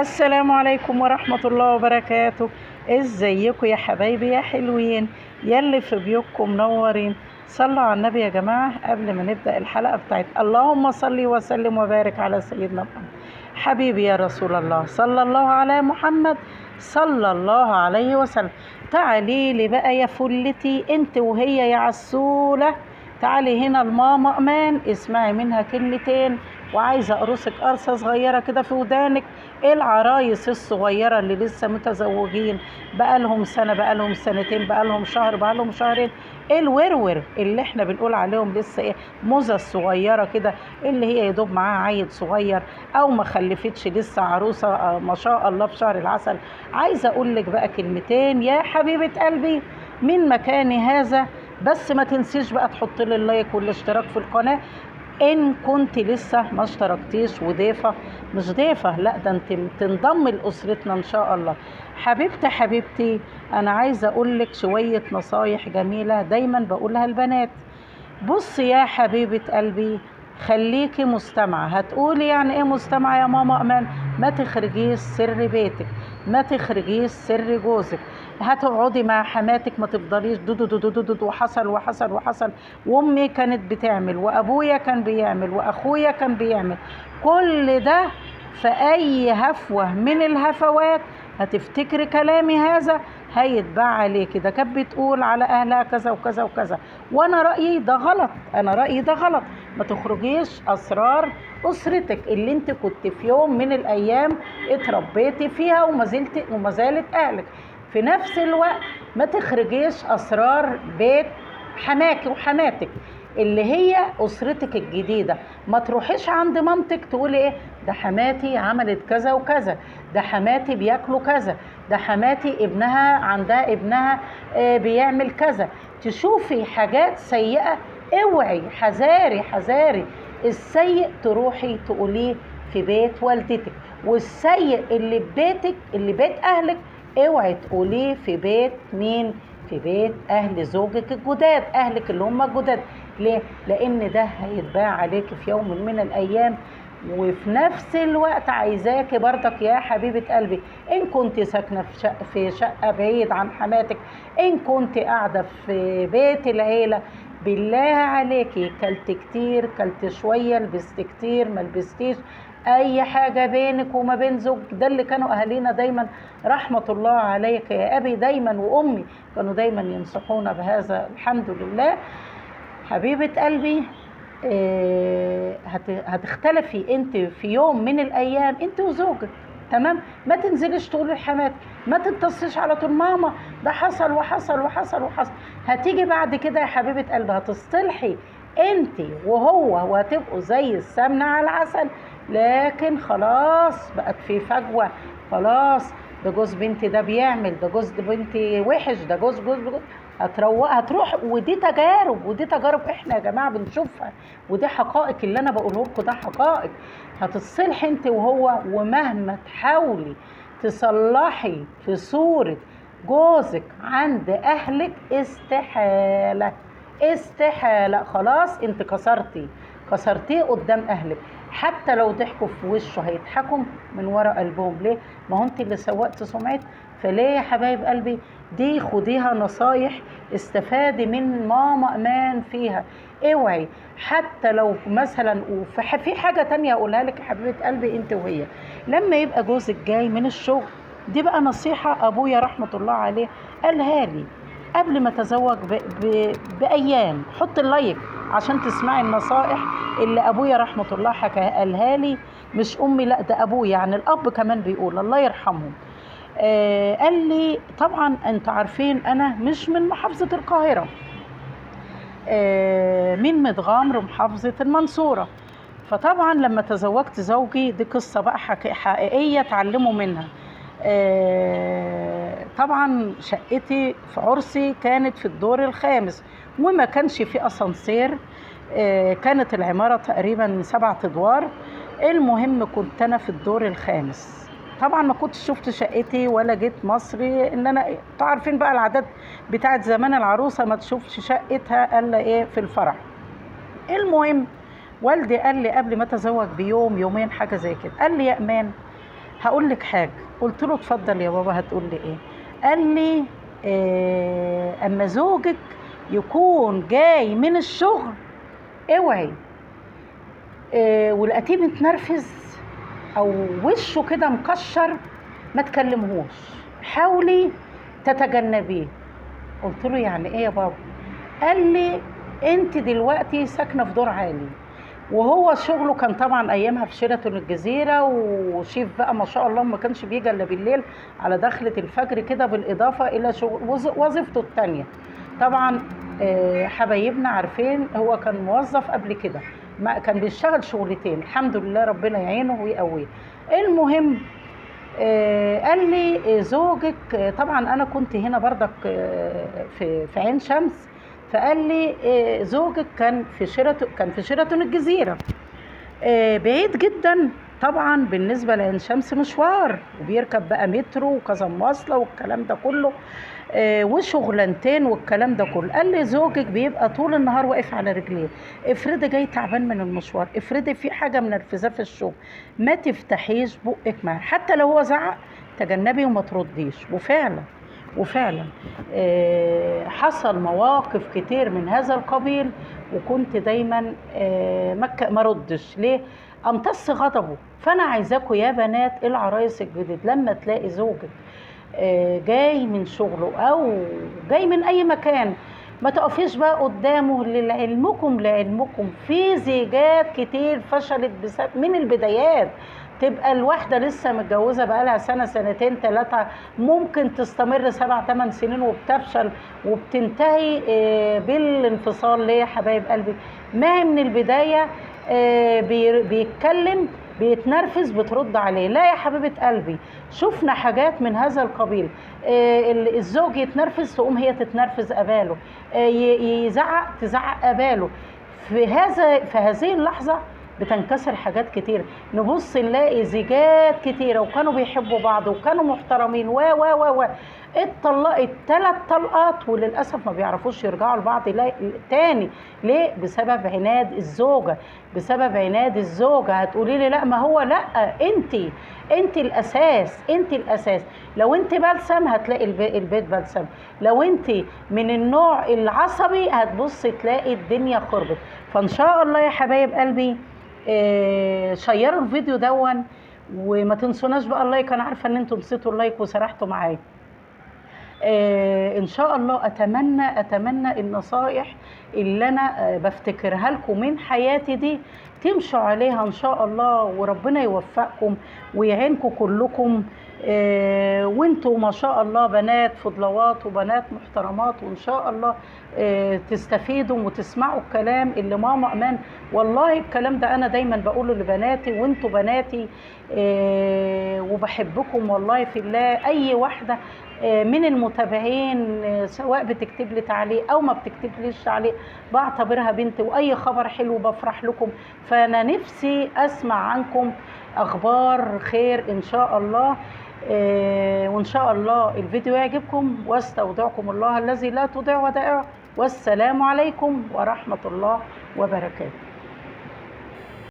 السلام عليكم ورحمة الله وبركاته. ازيكم يا حبايبي يا حلوين يلي في بيوتكم منورين. صلوا على النبي يا جماعة قبل ما نبدأ الحلقة بتاعت اللهم صل وسلم وبارك على سيدنا محمد. حبيبي يا رسول الله صلى الله على محمد صلى الله عليه وسلم. تعالي لي بقى يا فلتي انت وهي يا عسولة، تعالي هنا الماما امان اسمعي منها كلمتين، وعايزه اقرصك قرصه صغيره كده في ودانك. العرايس الصغيره اللي لسه متزوجين بقالهم سنه بقالهم سنتين بقالهم شهر بقالهم شهرين، الورور اللي احنا بنقول عليهم لسه موزه الصغيره كده، اللي هي يدوب معاها عيل صغير او ما خلفتش لسه عروسه ما شاء الله في شهر العسل. عايزه اقول لك بقى كلمتين يا حبيبه قلبي من مكاني هذا، بس ما تنسيش بقى تحط لي اللايك والاشتراك في القناه ان كنت لسه ما اشتركتيش، وضيفه مش ضيفه لا ده انت تنضم لاسرتنا ان شاء الله. حبيبتي انا عايزه اقول لك شويه نصايح جميله دايما بقولها البنات. بص يا حبيبه قلبي، خليكي مستمعه. هتقولي يعني ايه مستمعه يا ماما امان؟ ما تخرجيش سر بيتك، ما تخرجيش سر جوزك. هتقعدي مع حماتك ما تفضليش دودو دودو دودو وحصل وامي كانت بتعمل وابويا كان بيعمل واخويا كان بيعمل. كل ده في اي هفوه من الهفوات هتفتكري كلامي هذا هيتباع عليكي. ده كانت بتقول على اهلها كذا وكذا وكذا، وانا رايي ده غلط، انا رايي ده غلط. ما تخرجيش اسرار اسرتك اللي انت كنت في يوم من الايام اتربيتي فيها وما زالت اهلك. في نفس الوقت ما تخرجيش اسرار بيت حماكي وحماتك اللي هي اسرتك الجديده. ما تروحيش عند مامتك تقولي ايه ده حماتي عملت كذا وكذا، ده حماتي بياكلوا كذا، ده حماتي ابنها عندها ابنها بيعمل كذا. تشوفي حاجات سيئه اوعي، حذاري السيء تروحي تقوليه في بيت والدتك، والسيء اللي في بيتك اللي بيت اهلك اوعي تقوليه في بيت مين؟ في بيت اهل زوجك الجداد، اهلك اللي هم الجداد. ليه؟ لان ده هيتباع عليك في يوم من الايام. وفي نفس الوقت عايزاكي برضك يا حبيبه قلبي، ان كنت ساكنه في شقه بعيد عن حماتك، ان كنت قاعده في بيت العيله، بالله عليكي كلت كتير كلت شويه، لبست كتير ما لبستيش، اي حاجه بينك وما بين زوج. ده اللي كانوا اهالينا دايما رحمه الله عليك يا ابي دايما وامي كانوا دايما ينصحونا بهذا. الحمد لله حبيبه قلبي. هتختلفي انت في يوم من الايام انت وزوجك، تمام؟ ما تنزليش تقولي لحماتك، ما تتصلش على طول ماما ده حصل وحصل. هتيجي بعد كده يا حبيبه قلبي هتصطلحي انت وهو وهتبقوا زي السمنه على العسل، لكن خلاص بقت في فجوه. خلاص ده جوز بنتي ده بيعمل، ده جوز بنتي وحش، ده جوز هتروح. ودي تجارب احنا يا جماعه بنشوفها، ودي حقائق اللي انا بقوله لكم، ده حقائق. هتتصلحي انت وهو، ومهما تحاولي تصلحي في صوره جوزك عند اهلك استحاله. خلاص انت كسرتيه قدام اهلك. حتى لو ضحكوا في وشه هيضحكوا من ورا قلبهم. ليه؟ ما هو انت اللي سوقت سمعتك. فليه يا حبايب قلبي؟ دي خديها نصايح، استفادي من ماما امان فيها. اوعي حتى لو مثلا. في حاجه تانية اقولها لك يا حبيبه قلبي، انت وهي لما يبقى جوزك جاي من الشغل، دي بقى نصيحه ابويا رحمه الله عليه قالها لي قبل ما اتزوج بايام. حط اللايك عشان تسمعي النصائح اللي ابويا رحمه الله قالها لي، مش امي لا ده ابويا، يعني الاب كمان بيقول الله يرحمهم. قال لي طبعا انتوا عارفين انا مش من محافظه القاهره، من متغامر محافظه المنصوره. فطبعا لما تزوجت زوجي دي قصه بقى حقيقيه تعلموا منها. طبعا شقتي في عرسي كانت في الدور الخامس وما كانش في اسانسير. كانت العماره تقريبا 7 ادوار. المهم كنت انا في الدور الخامس. طبعا ما كنتش شفت شقتي ولا جيت مصري، ان انا تعرفين بقى العادات بتاعت زمان، العروسه ما تشوفش شقتها الا ايه في الفرح. المهم والدي قال لي قبل ما اتزوج بيوم يومين حاجه زي كده، قال لي يا امان هقول لك حاجه. قلت له اتفضل يا بابا. هتقول لي ايه؟ قال لي اما زوجك يكون جاي من الشغل اوعي ولقيتيه متنرفز او وشه كده مكشر ما تكلمهوش، حاولي تتجنبيه. قلت له يعني ايه يا بابا؟ قال لي انت دلوقتي ساكنه في دور عالي، وهو شغله كان طبعا ايامها في شيراتون الجزيره، وشيف بقى ما شاء الله ما كانش بيجي الا بالليل على دخلة الفجر كده، بالاضافه الى شغل وظيفته التانية. طبعا حبايبنا عارفين هو كان موظف قبل كده، ما كان بيشتغل شغلتين، الحمد لله ربنا يعينه ويقويه. المهم قال لي زوجك طبعا انا كنت هنا بردك في عين شمس، فقال لي زوجك كان في شيراتون الجزيره، بعيد جدا طبعا بالنسبه لعين شمس مشوار، وبيركب بقى مترو وكذا مواصله والكلام ده كله وشغلانتين والكلام ده كله. قال لي زوجك بيبقى طول النهار واقف على رجليه، افرضي جاي تعبان من المشوار، افرضي في حاجه منرفزاه في الشغل، ما تفتحيش بقك معاه، حتى لو هو زعق تجنبي وما ترديش. وفعلا حصل مواقف كتير من هذا القبيل، وكنت دايما ما ردش ليه؟ امتص غضبه. فانا عايزاكم يا بنات العرايس الجديد لما تلاقي زوجك جاي من شغله او جاي من اي مكان، ما تقفيش بقى قدامه. لعلمكم في زيجات كتير فشلت بسبب من البدايات. تبقى الواحدة لسه متجوزة بقالها سنة سنتين ثلاثة، ممكن تستمر 7 8 سنين وبتفشل وبتنتهي بالانفصال. ليه يا حبايب قلبي؟ ما هي من البداية بيتكلم بيتنرفز بترد عليه. لا يا حبيبة قلبي، شفنا حاجات من هذا القبيل. الزوج يتنرفز تقوم هي تتنرفز قباله، يزعق تزعق قباله. في هذه اللحظة بتنكسر حاجات كتير. نبص نلاقي زيجات كتيرة وكانوا بيحبوا بعض وكانوا محترمين و اتطلقت 3 طلقات، وللأسف ما بيعرفوش يرجعوا لبعض تاني. ليه؟ بسبب عناد الزوجة. بسبب عناد الزوجة. هتقولي لي لا، ما هو لا، انت الأساس. لو انت بلسم هتلاقي البيت بلسم، لو انت من النوع العصبي هتبص تلاقي الدنيا خربت. فان شاء الله يا حبايب قلبي شيروا الفيديو دون، وما تنسوناش بقى اللايك. انا عارفه ان انتم نسيتوا اللايك وسرحتوا معايا. ان شاء الله اتمنى النصائح اللي انا بفتكرها لكم من حياتي دي تمشوا عليها ان شاء الله، وربنا يوفقكم ويعينكم كلكم. وانتوا ما شاء الله بنات فضلوات وبنات محترمات، وان شاء الله تستفيدوا وتسمعوا الكلام اللي ماما امان. والله الكلام ده انا دايما بقوله لبناتي، وانتوا بناتي وبحبكم والله في الله. اي واحده من المتابعين سواء بتكتب لي تعليق او ما بتكتبليش تعليق بعتبرها بنتي، واي خبر حلو بفرح لكم. فانا نفسي اسمع عنكم اخبار خير ان شاء الله. وان شاء الله الفيديو يعجبكم، واستودعكم الله الذي لا تضيع ودائعه، والسلام عليكم ورحمة الله وبركاته.